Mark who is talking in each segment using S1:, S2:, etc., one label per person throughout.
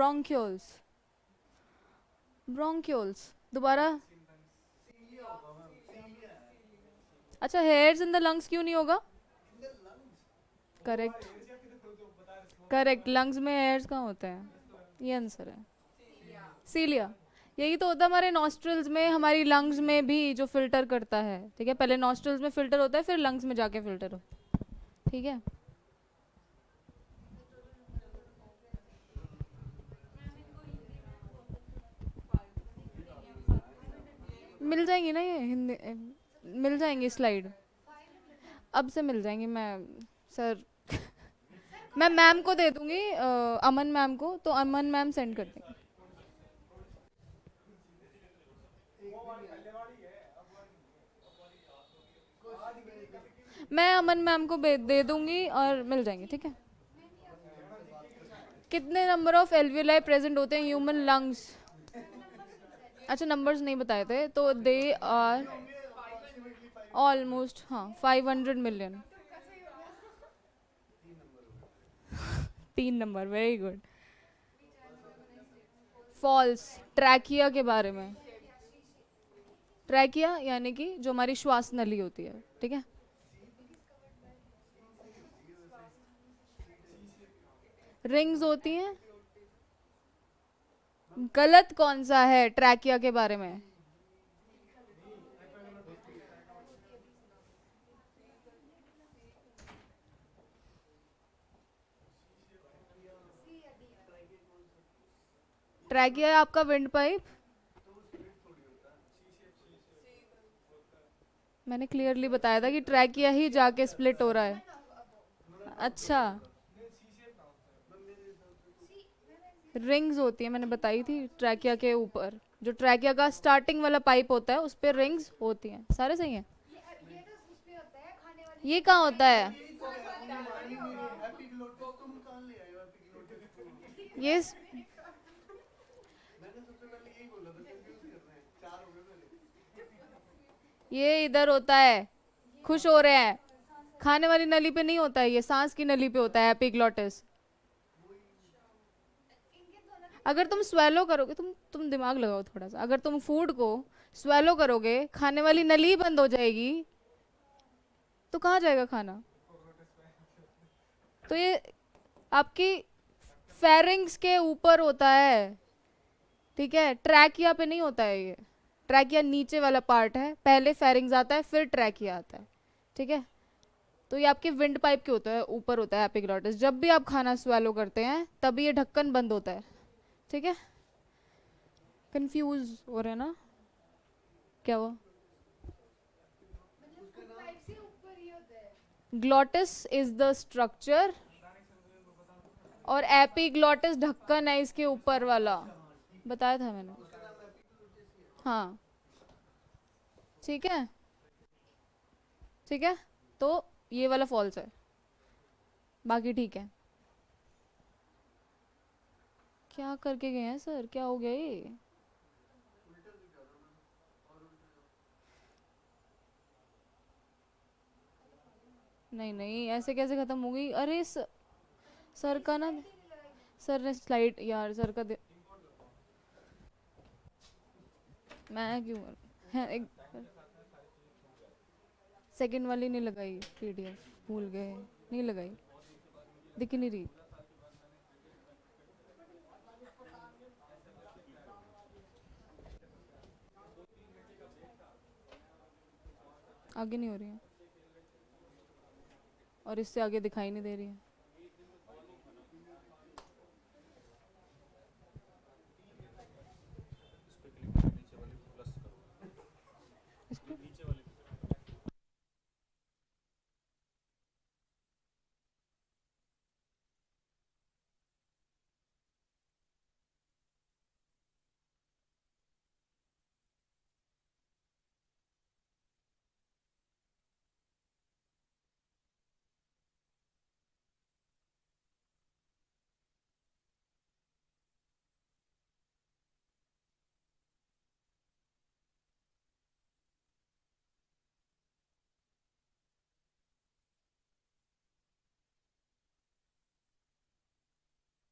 S1: Bronchioles. Bronchioles दोबारा। अच्छा, hairs in the lungs क्यों नहीं होगा? करेक्ट। करेक्ट, लंग्स में हेयर्स कहाँ होते हैं? ये आंसर है। सीलिया। यही तो होता है हमारे नॉस्ट्रल्स में, हमारी लंग्स में भी, जो फिल्टर करता है। ठीक है, पहले नॉस्ट्रल्स में फिल्टर होता है, फिर लंग्स में जाके फिल्टर होता है। ठीक है। मिल जाएंगी ना ये हिंदी, मिल जाएंगी स्लाइड। अब से मिल जाएंगी। मैं सर मैं मैम को दे दूंगी, अमन मैम को, तो अमन मैम सेंड कर देंगे। मैं अमन मैम को दे दूंगी और मिल जाएंगे। ठीक है। कितने नंबर ऑफ एल्वियोलाई प्रेजेंट होते हैं ह्यूमन लंग्स? अच्छा, नंबर्स नहीं बताए थे तो दे आर ऑलमोस्ट, हाँ, 500 million. 3 number, very good. False. Trachea के बारे में। ट्रैकिया यानी कि जो हमारी श्वास नली होती है। ठीक है। रिंग्स होती हैं। गलत कौन सा है ट्रैकिया के बारे में? ट्रैकिया है आपका विंड पाइप। मैंने क्लियरली बताया था कि ट्रैकिया ही जाके स्प्लिट हो रहा है। अच्छा। रिंग्स होती है, मैंने बताई थी ट्रैकिया के ऊपर। जो ट्रैकिया का स्टार्टिंग वाला पाइप होता है उस पर रिंग्स होती हैं। सारे सही हैं। ये कहाँ होता है? ये ये इधर होता है। खुश हो रहे हैं। खाने वाली नली पे नहीं होता है, ये सांस की नली पे होता है, एपिग्लोटिस। अगर तुम स्वेलो करोगे, तुम दिमाग लगाओ थोड़ा सा, अगर तुम फूड को स्वेलो करोगे, खाने वाली नली बंद हो जाएगी, तो कहाँ जाएगा खाना? तो ये आपकी फेरिंग्स के ऊपर होता है। ठीक है, ट्रैकिया पे नहीं होता है ये। ट्रैकिया नीचे वाला पार्ट है, पहले फेरिंग्स आता है, फिर ट्रैकिया आता है। ठीक है। तो ये आपके विंड पाइप के होता है, ऊपर होता है एपिग्लोटिस। जब भी आप खाना स्वेलो करते हैं तभी ये ढक्कन बंद होता है। ठीक है। कंफ्यूज हो रहे हैं ना? क्या हुआ? ग्लॉटिस इज द स्ट्रक्चर और एपिग्लॉटिस ढक्कन है इसके ऊपर वाला। बताया था मैंने। हाँ। ठीक है। ठीक है। तो ये वाला फॉल्स है, बाकी ठीक है। क्या करके गए हैं सर, क्या हो गया ये? नहीं नहीं, ऐसे कैसे खत्म हो गई? अरे सर का ना, सर ने स्लाइड, यार सर का मैं क्यों है, एक सेकंड वाली नहीं लगाई पीडीएफ, भूल गए, नहीं लगाई, दिख ही नहीं रही। आगे नहीं हो रही है, और इससे आगे दिखाई नहीं दे रही है। इस पे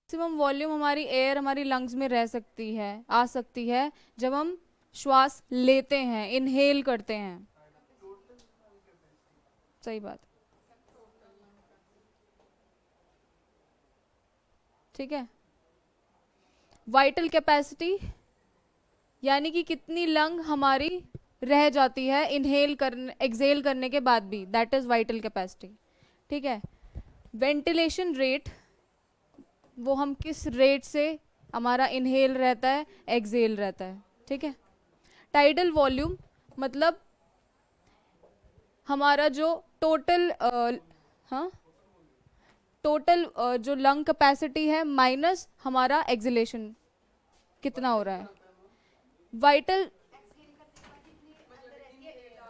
S1: मैक्सिमम वॉल्यूम हमारी एयर हमारी लंग्स में रह सकती है, आ सकती है जब हम श्वास लेते हैं, इनहेल करते हैं। सही बात। ठीक है। वाइटल कैपेसिटी यानी कि कितनी लंग हमारी रह जाती है इनहेल करने एक्सहेल करने के बाद भी, दैट इज वाइटल कैपेसिटी। ठीक है। वेंटिलेशन रेट, वो हम किस रेट से हमारा इनहेल रहता है, एक्सहेल रहता है। ठीक है। टाइडल वॉल्यूम मतलब हमारा जो टोटल हाँ टोटल जो लंग कैपेसिटी है माइनस हमारा एक्सहेलेशन कितना हो रहा है। वाइटल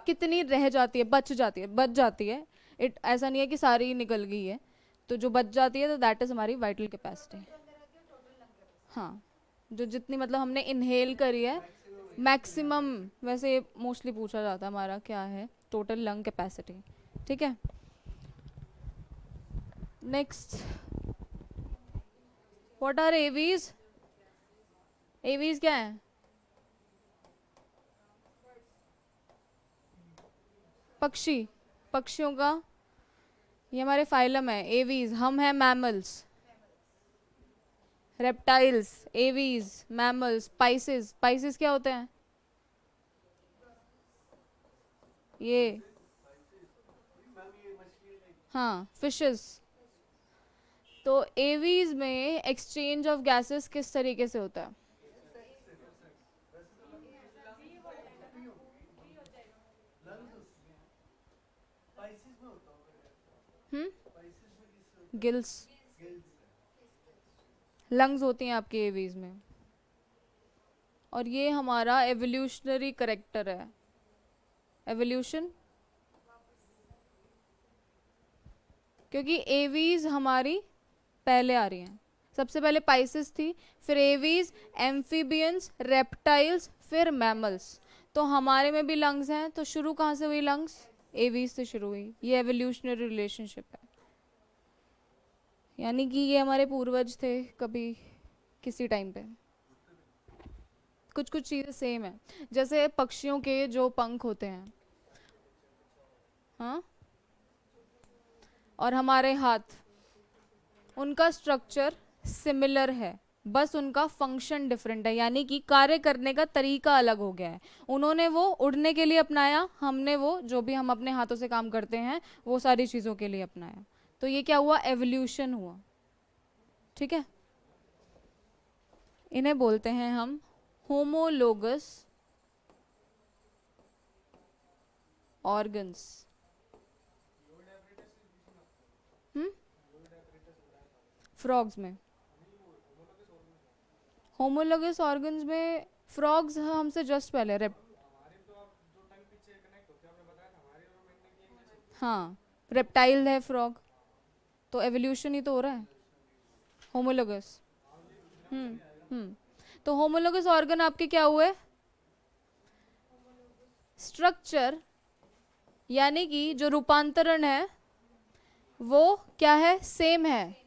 S1: कितनी रह जाती है, बच जाती है। इट ऐसा नहीं है कि सारी निकल गई है, तो जो बच जाती है तो दैट इज हमारी वाइटल कैपेसिटी। हाँ, जो जितनी मतलब हमने इनहेल करी है मैक्सिमम, वैसे मोस्टली पूछा जाता है हमारा क्या है टोटल लंग कैपेसिटी। ठीक है। Next, what are aves? Aves क्या है? पक्षी, पक्षियों का, ये हमारे फाइलम है एवीज। हम हैं mammals, reptiles, aves, mammals, spices. Spices क्या होते हैं? ये हाँ, फिशेस। तो एवीज में एक्सचेंज ऑफ गैसेस किस तरीके से होता है? हम्म, गिल्स, लंग्स होती हैं आपकी एवीज में। और ये हमारा एवोल्यूशनरी करेक्टर है, एवोल्यूशन। क्योंकि एवीज हमारी पहले आ रही हैं, सबसे पहले पाइसेस थी, फिर एवीज, एम्फीबियंस, रेप्टाइल्स, फिर मैमल्स। तो हमारे में भी लंग्स हैं, तो शुरू कहाँ से हुई लंग्स? एवीज से शुरू हुई। ये एवोल्यूशनरी रिलेशनशिप है, यानी कि ये हमारे पूर्वज थे कभी किसी टाइम पे। कुछ कुछ चीज़ें सेम है, जैसे पक्षियों के जो पंख होते हैं, हाँ, और हमारे हाथ, उनका स्ट्रक्चर सिमिलर है, बस उनका फंक्शन डिफरेंट है, यानी कि कार्य करने का तरीका अलग हो गया है। उन्होंने वो उड़ने के लिए अपनाया, हमने वो जो भी हम अपने हाथों से काम करते हैं वो सारी चीज़ों के लिए अपनाया। तो ये क्या हुआ? एवोल्यूशन हुआ। ठीक है। इन्हें बोलते हैं हम होमोलोगस ऑर्गन्स। फ्रॉग्स में, होमोलोगस ऑर्गन्स में फ्रॉग्स हमसे जस्ट पहले हाँ, रेप्टाइल है फ्रॉग, तो एवोल्यूशन ही तो हो रहा है होमोलोगस। हम्म हम्म तो होमोलोगस ऑर्गन आपके क्या हुए? स्ट्रक्चर, यानी कि जो रूपांतरण है वो क्या है? सेम है।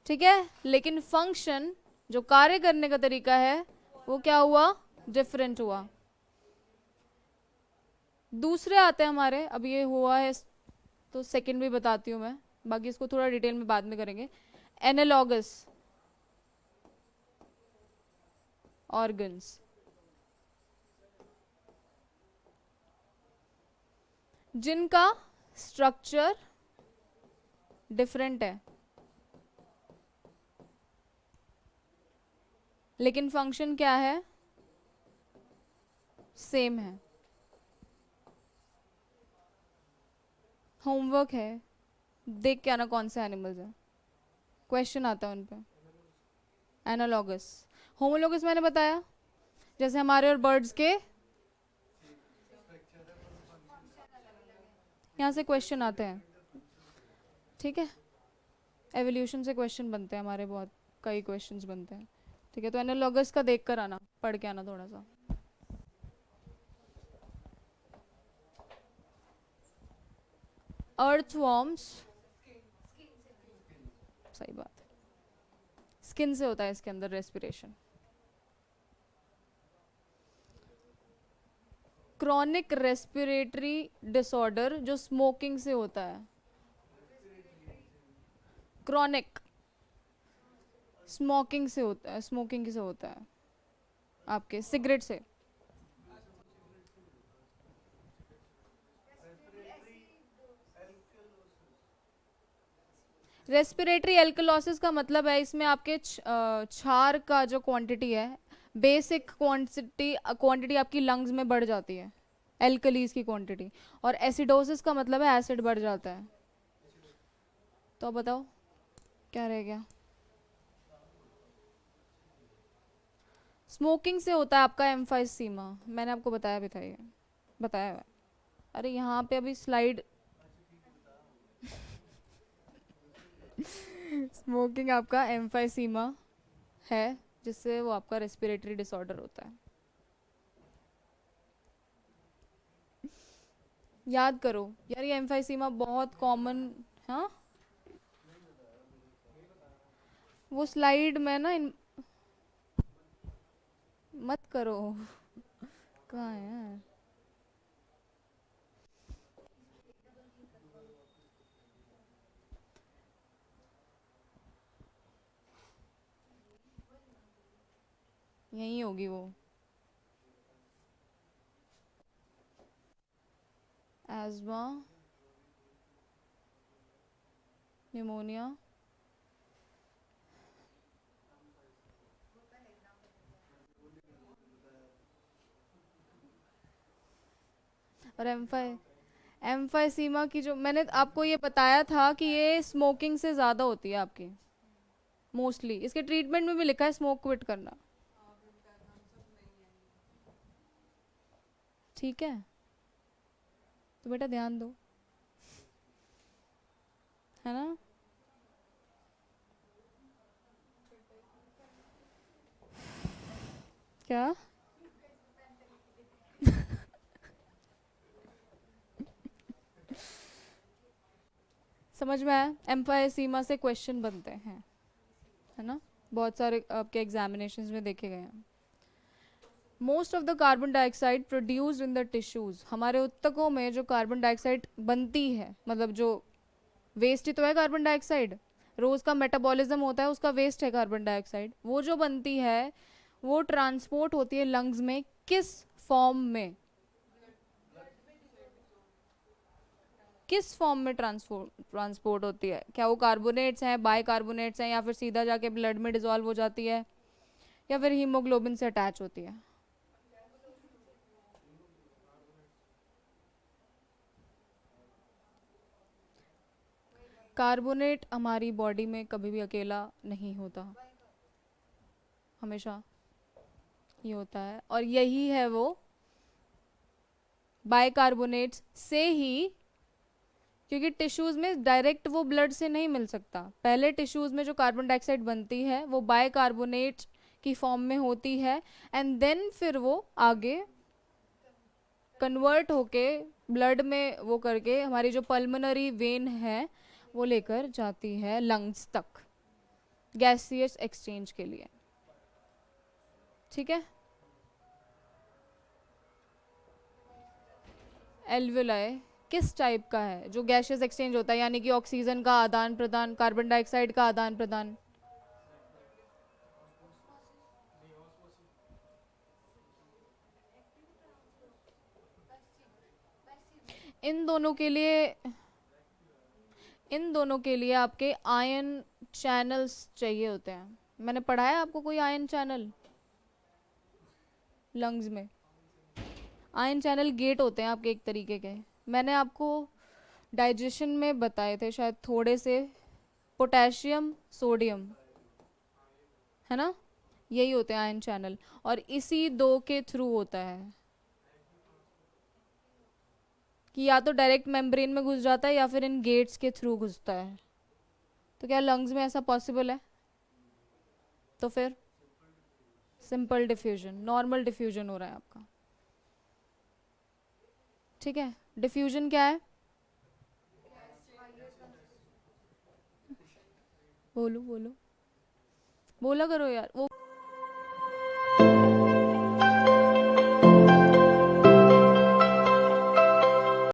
S1: ठीक है। लेकिन फंक्शन, जो कार्य करने का तरीका है, वो क्या हुआ? डिफरेंट हुआ। दूसरे आते हैं हमारे, अब ये हुआ है तो सेकंड भी बताती हूँ मैं, बाकी इसको थोड़ा डिटेल में बाद में करेंगे। एनालॉगस ऑर्गन्स, जिनका स्ट्रक्चर डिफरेंट है लेकिन फंक्शन क्या है? सेम है। होमवर्क है, देख के आना कौन से एनिमल्स हैं, क्वेश्चन आता है उन पे। एनालॉगस, होमोलोगस मैंने बताया, जैसे हमारे और बर्ड्स के यहाँ से क्वेश्चन आते हैं। ठीक है। एवोल्यूशन से क्वेश्चन बनते हैं हमारे, बहुत कई क्वेश्चंस बनते हैं। ठीक है। तो एनालॉगस का देख कर आना, पढ़ के आना थोड़ा सा। अर्थवॉर्म्स, सही बात है। स्किन से होता है इसके अंदर रेस्पिरेशन। क्रॉनिक रेस्पिरेटरी डिसऑर्डर जो स्मोकिंग से होता है। क्रॉनिक स्मोकिंग से होता है, स्मोकिंग से होता है, आपके सिगरेट से। रेस्पिरेटरी एल्कलोसिस का मतलब है इसमें आपके क्षार का जो क्वांटिटी है, बेसिक क्वांटिटी आपकी लंग्स में बढ़ जाती है, एल्कलीज की क्वांटिटी। और एसिडोसिस का मतलब है एसिड बढ़ जाता है। तो बताओ क्या रह गया? स्मोकिंग से होता है आपका एम्फाइसीमा, मैंने आपको बताया भी था ये, बताया हुआ है। अरे यहाँ पे अभी स्लाइड स्मोकिंग आपका एम्फाइसीमा है, जिससे वो आपका रेस्पिरेटरी डिसऑर्डर होता है। याद करो यार, ये एम्फाइसीमा बहुत कॉमन। हाँ, वो स्लाइड में ना मत करो। कहाँ है यार? यहीं होगी वो। एज्मा, निमोनिया, और एम्फाइसीमा की जो मैंने आपको ये बताया था कि ये स्मोकिंग से ज़्यादा होती है आपकी मोस्टली। इसके ट्रीटमेंट में भी लिखा है स्मोक क्विट करना। ठीक है, तो बेटा ध्यान दो, है ना? क्या? समझ में आया? एम्फाइसीमा से क्वेश्चन बनते हैं, है ना? बहुत सारे आपके एग्जामिनेशंस में देखे गए हैं। Most of the carbon dioxide produced in the tissues, हमारे उत्तकों में जो कार्बन डाइऑक्साइड बनती है, मतलब जो वेस्ट ही तो है कार्बन डाइऑक्साइड, रोज का मेटाबॉलिज्म होता है उसका वेस्ट है कार्बन डाइऑक्साइड, वो जो बनती है वो ट्रांसपोर्ट होती है लंग्स में। किस फॉर्म में? किस फॉर्म में ट्रांसपोर्ट होती है? क्या वो कार्बोनेट्स हैं, बाई कार्बोनेट्स हैं, या फिर सीधा जाके ब्लड में डिजोल्व हो जाती है, या फिर हीमोग्लोबिन से अटैच होती है? कार्बोनेट हमारी बॉडी में कभी भी अकेला नहीं होता, हमेशा ये होता है, और यही है वो बाइकार्बोनेट्स से ही, क्योंकि टिश्यूज में डायरेक्ट वो ब्लड से नहीं मिल सकता। पहले टिश्यूज में जो कार्बन डाइऑक्साइड बनती है वो बाइकार्बोनेट की फॉर्म में होती है, एंड देन फिर वो आगे कन्वर्ट होके ब्लड में वो करके हमारी जो पल्मोनरी वेन है वो लेकर जाती है लंग्स तक गैसियस एक्सचेंज के लिए। ठीक है? एल्विलाए किस टाइप का है जो गैसियस एक्सचेंज होता है, यानी कि ऑक्सीजन का आदान प्रदान, कार्बन डाइऑक्साइड का आदान प्रदान? इन दोनों के लिए इन दोनों के लिए आपके आयन चैनल्स चाहिए होते हैं। मैंने पढ़ाया आपको कोई आयन चैनल लंग्स में? आयन चैनल गेट होते हैं आपके एक तरीके के, मैंने आपको डाइजेशन में बताए थे शायद थोड़े से। पोटेशियम, सोडियम, है ना? यही होते हैं आयन चैनल, और इसी दो के थ्रू होता है कि या तो डायरेक्ट मेम्ब्रेन में घुस जाता है या फिर इन गेट्स के थ्रू घुसता है। तो क्या लंग्स में ऐसा पॉसिबल है? तो फिर सिंपल डिफ्यूजन, नॉर्मल डिफ्यूजन हो रहा है आपका। ठीक है? डिफ्यूजन क्या है? बोलो बोलो बोला करो यार वो